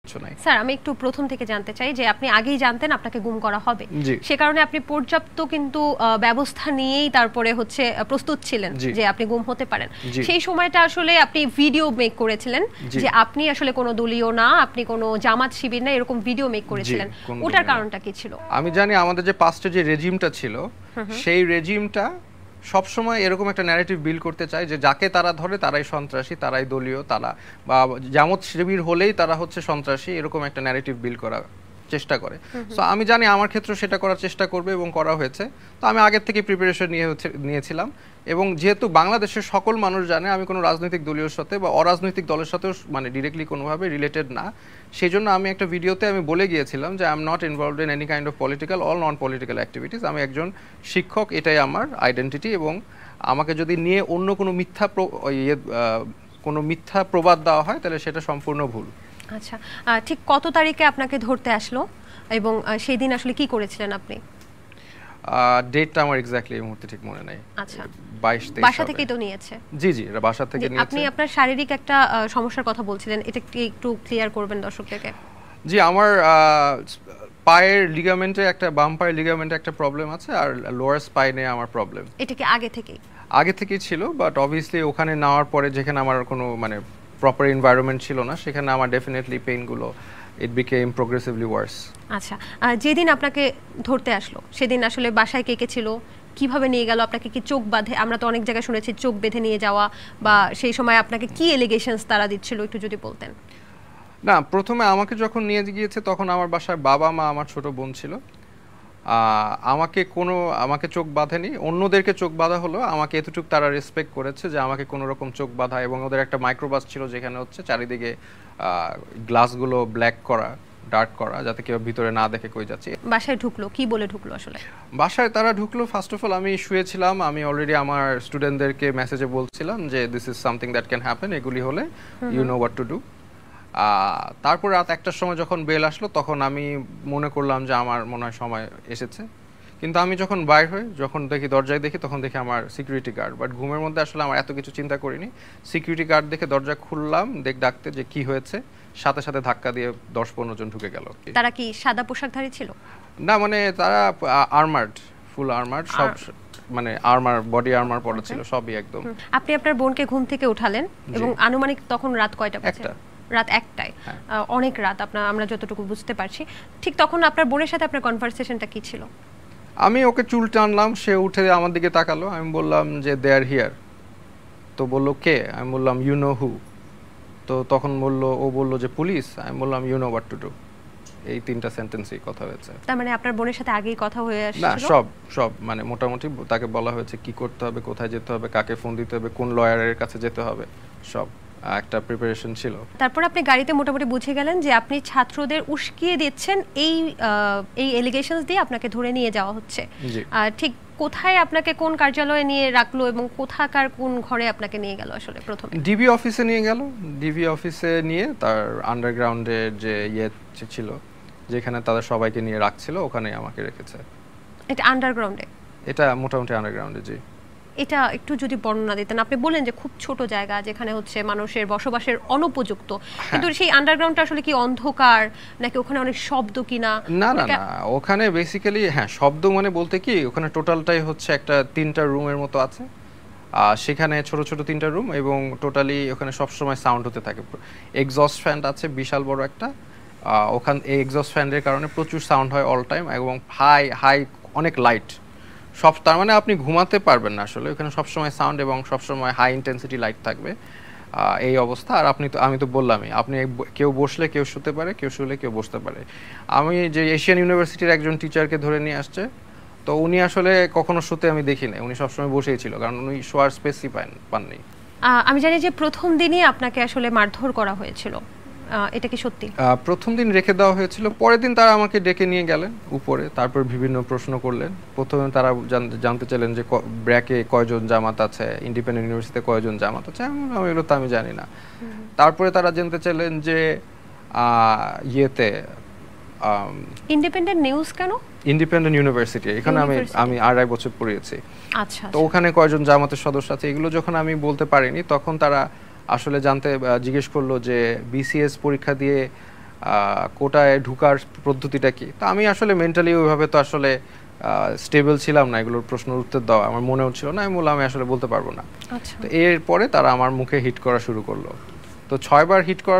কিছু নাই। স্যার আমি একটু প্রথম থেকে জানতে চাই যে আপনি আগেই জানতেন আপনাকে গুম করা হবে, সে কারণে আপনি পর্যাপ্ত কিন্তু ব্যবস্থা নিয়েই তারপরে হচ্ছে প্রস্তুত ছিলেন যে আপনি গুম হতে পারেন। সেই সময়টা আসলে আপনি ভিডিও মেক করেছিলেন যে আপনি আসলে কোনো দলীয় না, আপনি কোনো জামাত শিবির না, এরকম ভিডিও মেক করেছিলেন, ওটার কারণটা কি ছিল? আমি জানি আমাদের যে পাস্টে যে রেজিমটা ছিল সেই রেজিমটা সবসময় এরকম একটা ন্যারেটিভ বিল্ড করতে চায় যে যাকে তারা ধরে তারাই সন্ত্রাসী, তারাই দলীয়, তারা বা জামাত শিবির হলেই তারা হচ্ছে সন্ত্রাসী, এরকম একটা ন্যারেটিভ বিল্ড করা চেষ্টা করে। সো আমি জানি আমার ক্ষেত্রে সেটা করার চেষ্টা করবে এবং করা হয়েছে। তো আমি আগের থেকে প্রিপারেশন নিয়েছিলাম এবং যেহেতু বাংলাদেশের সকল মানুষ জানে আমি কোনো রাজনৈতিক দলীয় সাথে বা অরাজনৈতিক দলের সাথেও মানে ডিরেক্টলি কোনোভাবে রিলেটেড না, সেই জন্য আমি একটা ভিডিওতে আমি বলে গিয়েছিলাম যে I am not involved in any kind of political all non political activities. আমি একজন শিক্ষক, এটাই আমার আইডেন্টিটি, এবং আমাকে যদি নিয়ে অন্য কোনো মিথ্যা প্রবাদ দেওয়া হয় তাহলে সেটা সম্পূর্ণ ভুল। আচ্ছা, ঠিক কত তারিখে আপনাকে ধরতে আসলো এবং সেই দিন আসলে কি করেছিলেন আপনি? ডেটটা আমার এক্স্যাক্টলি এই মুহূর্তে ঠিক মনে নাই। আচ্ছা, 22-23 বাসা থেকেই তো নিয়েছে? জি জি, বাসা থেকে নিয়েছে। আপনি আপনার শারীরিক একটা সমস্যার কথা বলছিলেন, এটা একটু ক্লিয়ার করবেন দর্শকদেরকে? জি, আমার পায়ের লিগামেন্টে একটা, বাম পায়ের লিগামেন্টে একটা প্রবলেম আছে, আর লোয়ার স্পাইনে আমার প্রবলেম। এটা কি আগে থেকেই ছিল, বাট অবভিয়াসলি ওখানে নেওয়ার পরে যেখানে আমার কোনো মানে প্রপার এনভায়রনমেন্ট ছিল না, সেখানে আমার ডেফিনেটলি পেইনগুলো ইট বিকেম প্রোগ্রেসিভলি ওয়ার্স। আচ্ছা, যেদিন আপনাকে ধরতে আসলো সেদিন আসলে বাসায় কে কে ছিল, কিভাবে নিয়ে গেল আপনাকে? কি চোখ বাঁধে? আমরা তো অনেক জায়গায় শুনেছি চোখ বেঁধে নিয়ে যাওয়া, বা সেই সময় আপনাকে কি এলিগেশনস তারা দিচ্ছিল একটু যদি বলতেন। না, প্রথমে আমাকে যখন নিয়ে গিয়েছে তখন আমার বাসায় বাবা মা, আমার ছোট বোন ছিল। আমাকে চোখ বাঁধেনি, অন্যদেরকে চোখ বাঁধা হলো। আমাকে এতটুকু তারা রেসপেক্ট করেছে যে আমাকে কোনো রকম চোখ বাঁধা, এবং ওদের একটা মাইক্রোবাস ছিল যেখানে হচ্ছে চারিদিকে গ্লাসগুলো ব্ল্যাক করা, ডার্ক করা, যাতে কেউ ভিতরে না দেখে কই যাচ্ছে। বাসায় ঢুকলো, কি বলে ঢুকলো আসলে? বাসায় তারা ঢুকলো, ফার্স্ট অফ অল আমি শুয়েছিলাম, আমি অলরেডি আমার স্টুডেন্টদেরকে মেসেজে বলছিলাম যে this is something that can happen, এগুলি হলে you know what to do. তারপর রাত 1টার সময় যখন বেল আসলো তখন আমি মনে করলাম যে আমার মনে হয় সময় এসেছে, কিন্তু আমি যখন বাইর হই, যখন দরজায় দেখি, তখন দেখি আমার সিকিউরিটি গার্ড। বাট ঘুমের মধ্যে আসলে আমার এত কিছু চিন্তা করিনি, সিকিউরিটি গার্ড দেখে দরজা খুললাম, ডাকতে যে কি হয়েছে, সাথে সাথে ধাক্কা দিয়ে 10-15 জন ঢুকে গেল। তারা কি সাদা পোশাকধারী ছিল? না, মানে তারা আর্মার্ড, ফুল আর্মার্ড, সব মানে বডি আর্মার পরা ছিল সবই একদম। আপনি আপনার বোনকে ঘুম থেকে উঠালেন এবং আনুমানিক তখন রাত কয়টা বাজে? রাত 1টায়। অনেক রাত আমরা যতটুকু বুঝতে পারছি। ঠিক তখন আপনার বোনের সাথে আপনার কনভারসেশনটা কি ছিল? আমি ওকে চুল টানলাম, সে উঠে আমার দিকে তাকালো, আমি বললাম যে দে আর হিয়ার। তো বললো কে? আমি বললাম ইউ নো হু। তো তখন ও বললো যে পুলিশ। আমি বললাম you know what to do. এই 3টা সেন্টেন্সই কথা হয়েছে। তার মানে আপনার বোনের সাথে আগেই কথা হয়ে আসছিল? না, সব মানে মোটামুটি তাকে বলা হয়েছে কি করতে হবে, কোথায় যেতে হবে, কাকে ফোন দিতে হবে, কোন লয়ারের কাছে যেতে হবে, সব একটা প্রিপারেশন ছিল। তারপর আপনি গাড়িতে মোটামুটি বুঝে গেলেন যে আপনি ছাত্রদের উস্কিয়ে দিচ্ছেন, এই এলিগেশনস দিয়ে আপনাকে ধরে নিয়ে যাওয়া হচ্ছে। ঠিক কোথায় আপনাকে, কোন কার্যালয়ে নিয়ে রাখলো এবং কোথাকার কোন ঘরে আপনাকে নিয়ে গেল আসলে? প্রথমে ডিবি অফিসে নিয়ে গেল। ডিবি অফিসে নিয়ে তার আন্ডারগ্রাউন্ডের যে ছিল, যেখানে তাদের সবাইকে নিয়ে রাখছিল, ওখানে আমাকে রেখেছে। এটা আন্ডারগ্রাউন্ডে? এটা মোটামুটি আন্ডারগ্রাউন্ডে, জি। এটা একটু যদি বর্ণনা দিতেন। আপনি বলেন যে খুব ছোট জায়গা, যেখানে হচ্ছে মানুষের বসবাসের অনুপযুক্ত, কিন্তু সেই আন্ডারগ্রাউন্ডটা আসলে কি অন্ধকার নাকি ওখানে অনেক শব্দ কিনা? না না না, ওখানে বেসিক্যালি শব্দ মানে বলতে কি, ওখানে টোটালটাই হচ্ছে একটা 3টা রুমের মতো আছে। সেখানে ছোট ছোট 3টা রুম, এবং টোটালি ওখানে সবসময় সাউন্ড হতে থাকে। এক্সস্ট ফ্যান আছে বিশাল বড় একটা, ওখানে এই এক্সস্ট ফ্যানের কারণে প্রচুর সাউন্ড হয় অল টাইম, এবং হাই অনেক লাইট সব। তার মানে আপনি ঘুমাতে পারবেন না আসলে, ওখানে সবসময় সাউন্ড এবং সবসময় হাই ইন্টেন্সিটি লাইট থাকবে, এই অবস্থা। আর আমি তো বললামই, আপনি কেউ বসলে কেউ শুতে পারে, কেউ শুলে কেউ বসতে পারে। আমি যে এশিয়ান ইউনিভার্সিটির একজন টিচারকে ধরে নিয়ে আসছে, তো উনি আসলে কখনো শুতে আমি দেখি না, উনি সবসময় বসেই ছিল, কারণ উনি শোয়ার স্পেসই পাননি। আমি জানি যে প্রথম দিনই আপনাকে আসলে মারধর করা হয়েছিল, এটা কি সত্যি? প্রথম দিন রেখে দেওয়া হয়েছিল, পরের দিন তারা আমাকে ডেকে নিয়ে গেলেন উপরে, তারপর বিভিন্ন প্রশ্ন করলেন। প্রথমে তারা জানতে চাইলেন যে ব্র্যাকে কয়জন জামাত আছে, ইন্ডিপেন্ডেন্ট ইউনিভার্সিটিতে কয়জন জামাত আছে, এগুলো তো আমি জানি না। তারপরে তারা জানতে চাইলেন যে ইন্ডিপেন্ডেন্ট নিউজ কেন? ইন্ডিপেন্ডেন্ট ইউনিভার্সিটি, এখানে আমি 2.5 বছর পড়িয়েছি। আচ্ছা, তো ওখানে কয়জন জামাতের সদস্য আছে, এগুলো যখন আমি বলতে পারিনি, তখন তারা আসলে জিজ্ঞেস করলো যে বিসিএস পরীক্ষা দিয়ে কোটায় ঢুকার পদ্ধতিটা কি। তো আমি আসলে মেন্টালি ওইভাবে তো আসলে স্টেবল ছিলাম না এগুলোর প্রশ্নের উত্তর দেওয়া আমার মনেও ছিল না। আমি বললাম আমি আসলে বলতে পারবো না। তো এরপরে তারা আমার মুখে হিট করা শুরু করলো। তো 6 বার হিট করার